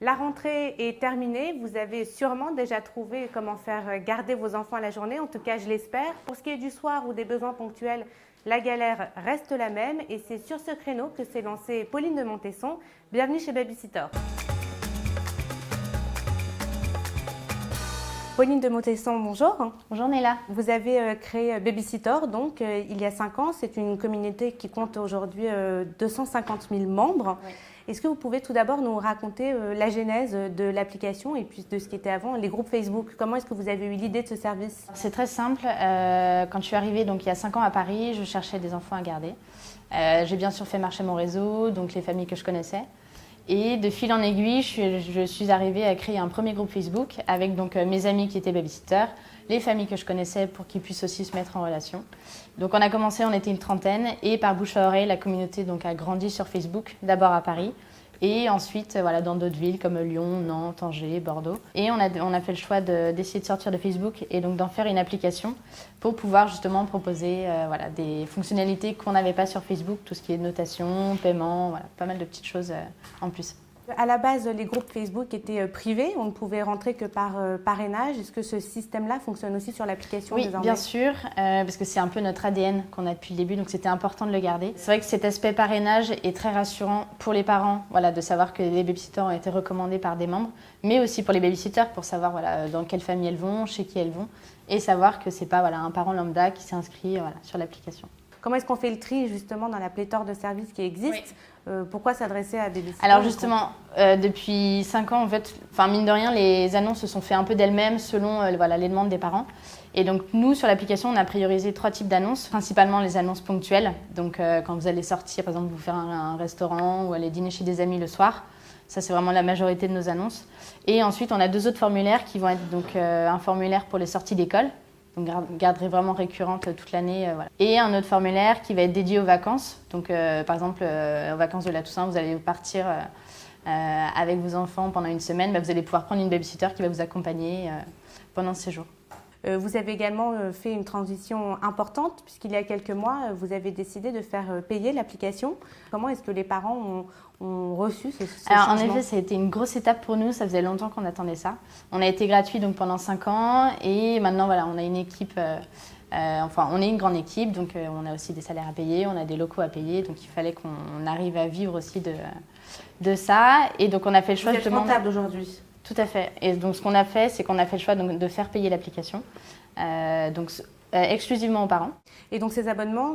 La rentrée est terminée, vous avez sûrement déjà trouvé comment faire garder vos enfants à la journée, en tout cas je l'espère. Pour ce qui est du soir ou des besoins ponctuels, la galère reste la même et c'est sur ce créneau que s'est lancée Pauline de Montesson. Bienvenue chez Babysitter. Pauline de Montesson, bonjour. Bonjour Néla. Vous avez créé Babysitter, donc il y a 5 ans. C'est une communauté qui compte aujourd'hui 250 000 membres. Oui. Est-ce que vous pouvez tout d'abord nous raconter la genèse de l'application et puis de ce qui était avant, les groupes Facebook? Comment est-ce que vous avez eu l'idée de ce service? C'est très simple. Quand je suis arrivée donc, il y a 5 ans à Paris, je cherchais des enfants à garder. J'ai bien sûr fait marcher mon réseau, donc les familles que je connaissais. Et de fil en aiguille, je suis arrivée à créer un premier groupe Facebook avec donc, mes amis qui étaient babysitters, les familles que je connaissais pour qu'ils puissent aussi se mettre en relation. Donc on a commencé, on était une trentaine et par bouche à oreille, la communauté donc, a grandi sur Facebook, d'abord à Paris et ensuite voilà, dans d'autres villes comme Lyon, Nantes, Angers, Bordeaux. Et on a fait le choix d'essayer de sortir de Facebook et donc d'en faire une application pour pouvoir justement proposer voilà, des fonctionnalités qu'on n'avait pas sur Facebook, tout ce qui est notation, paiement, voilà, pas mal de petites choses en plus. À la base, les groupes Facebook étaient privés, on ne pouvait rentrer que par parrainage. Est-ce que ce système-là fonctionne aussi sur l'application désormais? Oui, bien sûr, parce que c'est un peu notre ADN qu'on a depuis le début, donc c'était important de le garder. C'est vrai que cet aspect parrainage est très rassurant pour les parents, voilà, de savoir que les babysitters ont été recommandés par des membres, mais aussi pour les babysitters pour savoir voilà, dans quelle famille elles vont, chez qui elles vont, et savoir que ce n'est pas voilà, un parent lambda qui s'est inscrit voilà, sur l'application. Comment est-ce qu'on fait le tri justement dans la pléthore de services qui existent? Pourquoi s'adresser à des babysitters? Alors justement, depuis 5 ans, en fait, mine de rien, les annonces se sont fait un peu d'elles-mêmes selon voilà, les demandes des parents. Et donc nous, sur l'application, on a priorisé 3 types d'annonces, principalement les annonces ponctuelles. Donc quand vous allez sortir, par exemple, vous faire un restaurant ou aller dîner chez des amis le soir. Ça, c'est vraiment la majorité de nos annonces. Et ensuite, on a 2 autres formulaires qui vont être donc, un formulaire pour les sorties d'école. Donc garderie vraiment récurrente toute l'année. Voilà. Et un autre formulaire qui va être dédié aux vacances. Donc par exemple, aux vacances de la Toussaint, vous allez partir avec vos enfants pendant une semaine. Vous allez pouvoir prendre une babysitter qui va vous accompagner pendant ce séjour. Vous avez également fait une transition importante puisqu'il y a quelques mois, vous avez décidé de faire payer l'application. Comment est-ce que les parents ont reçu ce changement? En effet, ça a été une grosse étape pour nous. Ça faisait longtemps qu'on attendait ça. On a été gratuit donc, pendant 5 ans et maintenant, voilà, on a une équipe, on est une grande équipe. Donc, on a aussi des salaires à payer, on a des locaux à payer. Donc, il fallait qu'on arrive à vivre aussi de ça. Et donc, on a fait le choix Vous êtes rentable aujourd'hui? Tout à fait. Et donc, ce qu'on a fait, c'est qu'on a fait le choix donc, de faire payer l'application, exclusivement aux parents. Et donc, ces abonnements,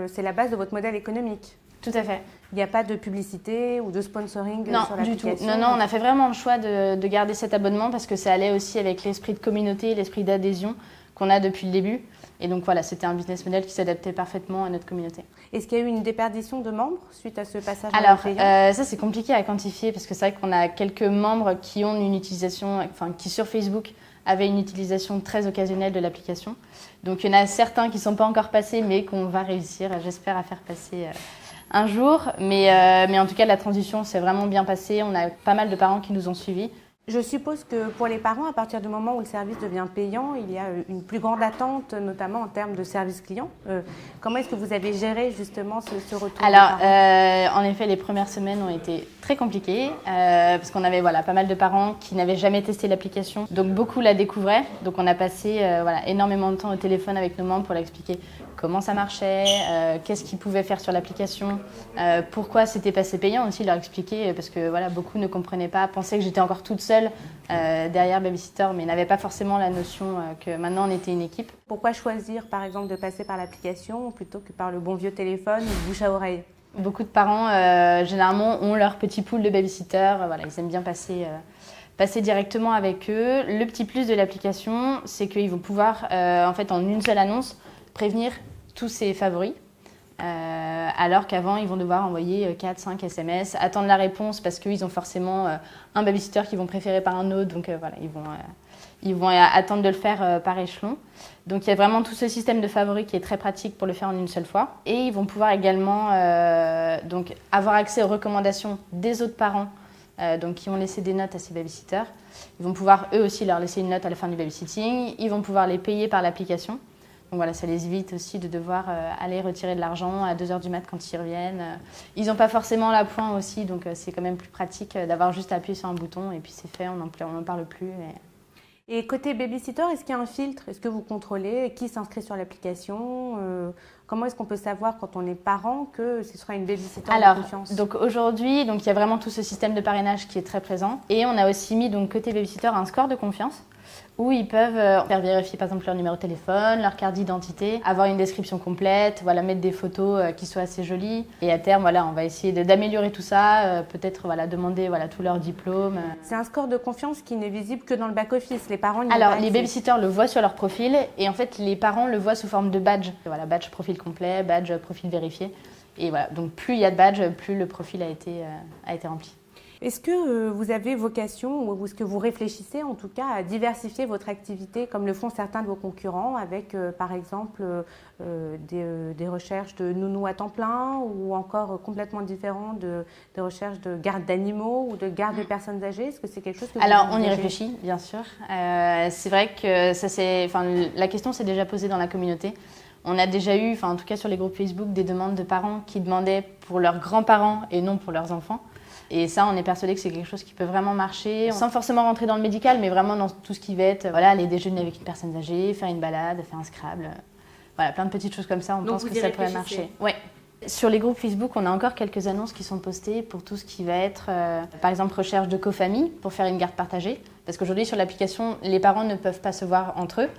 c'est la base de votre modèle économique? Tout à fait. Il n'y a pas de publicité ou de sponsoring sur l'application? Non, du tout. Non, on a fait vraiment le choix de garder cet abonnement parce que ça allait aussi avec l'esprit de communauté, l'esprit d'adhésion qu'on a depuis le début. Et donc voilà, c'était un business model qui s'adaptait parfaitement à notre communauté. Est-ce qu'il y a eu une déperdition de membres suite à ce passage? Alors, ça c'est compliqué à quantifier parce que c'est vrai qu'on a quelques membres qui ont une utilisation, qui sur Facebook avaient une utilisation très occasionnelle de l'application. Donc il y en a certains qui ne sont pas encore passés mais qu'on va réussir, j'espère, à faire passer un jour. Mais en tout cas, la transition s'est vraiment bien passée. On a pas mal de parents qui nous ont suivis. Je suppose que pour les parents, à partir du moment où le service devient payant, il y a une plus grande attente, notamment en termes de service client. Comment est-ce que vous avez géré justement ce retour? Alors, en effet, les premières semaines ont été très compliquées parce qu'on avait pas mal de parents qui n'avaient jamais testé l'application. Donc, beaucoup la découvraient. Donc, on a passé énormément de temps au téléphone avec nos membres pour leur expliquer comment ça marchait, qu'est-ce qu'ils pouvaient faire sur l'application, pourquoi c'était passé payant aussi, leur expliquer parce que beaucoup ne comprenaient pas, pensaient que j'étais encore toute seule derrière Babysitter, mais n'avaient pas forcément la notion que maintenant on était une équipe. Pourquoi choisir par exemple de passer par l'application plutôt que par le bon vieux téléphone ou bouche à oreille? Beaucoup de parents généralement ont leur petit pool de babysitter, ils aiment bien passer directement avec eux. Le petit plus de l'application, c'est qu'ils vont pouvoir en une seule annonce prévenir tous ses favoris. Alors qu'avant, ils vont devoir envoyer 4-5 SMS, attendre la réponse parce qu'ils ont forcément un babysitter qu'ils vont préférer par un autre. Donc ils vont attendre de le faire par échelon. Donc il y a vraiment tout ce système de favoris qui est très pratique pour le faire en une seule fois. Et ils vont pouvoir également donc avoir accès aux recommandations des autres parents qui ont laissé des notes à ces babysitters. Ils vont pouvoir eux aussi leur laisser une note à la fin du babysitting. Ils vont pouvoir les payer par l'application. Donc voilà, ça les évite aussi de devoir aller retirer de l'argent à 2 h du mat quand ils reviennent. Ils n'ont pas forcément l'appoint aussi, donc c'est quand même plus pratique d'avoir juste appuyé sur un bouton et puis c'est fait, on n'en parle plus. Et côté babysitter, est-ce qu'il y a un filtre? Est-ce que vous contrôlez qui s'inscrit sur l'application? Comment est-ce qu'on peut savoir quand on est parent que ce sera une babysitter de confiance? Donc aujourd'hui, il y a vraiment tout ce système de parrainage qui est très présent. Et on a aussi mis donc, côté babysitter un score de confiance où ils peuvent faire vérifier par exemple leur numéro de téléphone, leur carte d'identité, avoir une description complète, voilà, mettre des photos qui soient assez jolies. Et à terme, voilà, on va essayer d'améliorer tout ça, peut-être voilà, demander voilà, tous leurs diplômes. C'est un score de confiance qui n'est visible que dans le back-office. Les parents n'y Alors, ont pas les accès. babysitters le voient sur leur profil et en fait, les parents le voient sous forme de badge. Voilà, badge profil complet, badge profil vérifié. Et voilà, donc plus il y a de badge, plus le profil a été rempli. Est-ce que vous avez vocation, ou est-ce que vous réfléchissez en tout cas à diversifier votre activité comme le font certains de vos concurrents avec par exemple des recherches de nounous à temps plein ou encore complètement différents des recherches de garde d'animaux ou de garde de personnes âgées? Est-ce que c'est quelque chose que Alors, vous on y envisagez? réfléchit, bien sûr. C'est vrai que la question s'est déjà posée dans la communauté. On a déjà eu, en tout cas sur les groupes Facebook, des demandes de parents qui demandaient pour leurs grands-parents et non pour leurs enfants. Et ça, on est persuadé que c'est quelque chose qui peut vraiment marcher, sans forcément rentrer dans le médical, mais vraiment dans tout ce qui va être, voilà, aller déjeuner avec une personne âgée, faire une balade, faire un Scrabble, voilà, plein de petites choses comme ça. On pense que ça pourrait marcher. Ouais. Sur les groupes Facebook, on a encore quelques annonces qui sont postées pour tout ce qui va être, par exemple, recherche de cofamille pour faire une garde partagée. Parce qu'aujourd'hui, sur l'application, les parents ne peuvent pas se voir entre eux.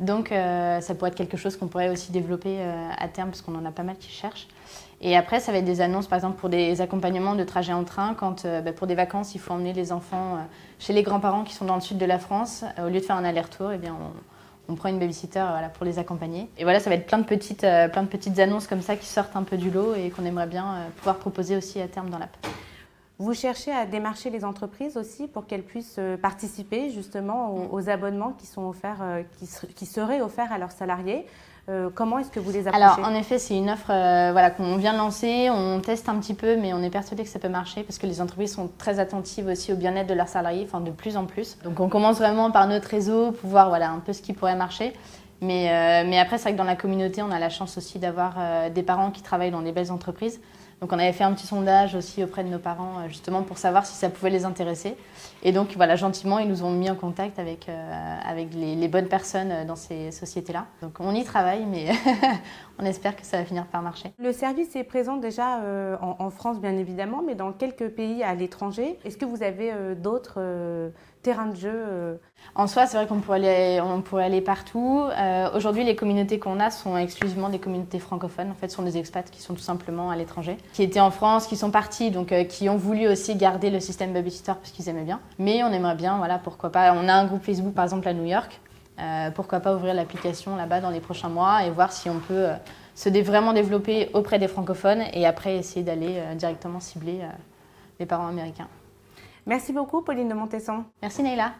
Donc, ça pourrait être quelque chose qu'on pourrait aussi développer à terme, parce qu'on en a pas mal qui cherchent. Et après, ça va être des annonces, par exemple, pour des accompagnements de trajets en train. Quand, pour des vacances, il faut emmener les enfants chez les grands-parents qui sont dans le sud de la France. Au lieu de faire un aller-retour, eh bien, on prend une babysitter voilà, pour les accompagner. Et voilà, ça va être plein de petites annonces comme ça qui sortent un peu du lot et qu'on aimerait bien pouvoir proposer aussi à terme dans l'app. Vous cherchez à démarcher les entreprises aussi pour qu'elles puissent participer justement aux abonnements qui sont offerts, qui seraient offerts à leurs salariés. Comment est-ce que vous les approchez? Alors, en effet, c'est une offre voilà, qu'on vient de lancer. On teste un petit peu, mais on est persuadé que ça peut marcher parce que les entreprises sont très attentives aussi au bien-être de leurs salariés, de plus en plus. Donc, on commence vraiment par notre réseau pour voir voilà, un peu ce qui pourrait marcher. Mais après, c'est vrai que dans la communauté, on a la chance aussi d'avoir des parents qui travaillent dans des belles entreprises. Donc on avait fait un petit sondage aussi auprès de nos parents justement pour savoir si ça pouvait les intéresser. Et donc voilà, gentiment, ils nous ont mis en contact avec les bonnes personnes dans ces sociétés-là. Donc on y travaille, mais on espère que ça va finir par marcher. Le service est présent déjà en France bien évidemment, mais dans quelques pays à l'étranger. Est-ce que vous avez d'autres terrains de jeu En soi, c'est vrai qu'on pourrait aller partout. Aujourd'hui, les communautés qu'on a sont exclusivement des communautés francophones. En fait, ce sont des expats qui sont tout simplement à l'étranger, qui étaient en France, qui sont partis, donc qui ont voulu aussi garder le système babysitter parce qu'ils aimaient bien. Mais on aimerait bien, voilà, pourquoi pas. On a un groupe Facebook, par exemple, à New York. Pourquoi pas ouvrir l'application là-bas dans les prochains mois et voir si on peut vraiment développer auprès des francophones et après essayer d'aller directement cibler les parents américains. Merci beaucoup, Pauline de Montesson. Merci, Neila.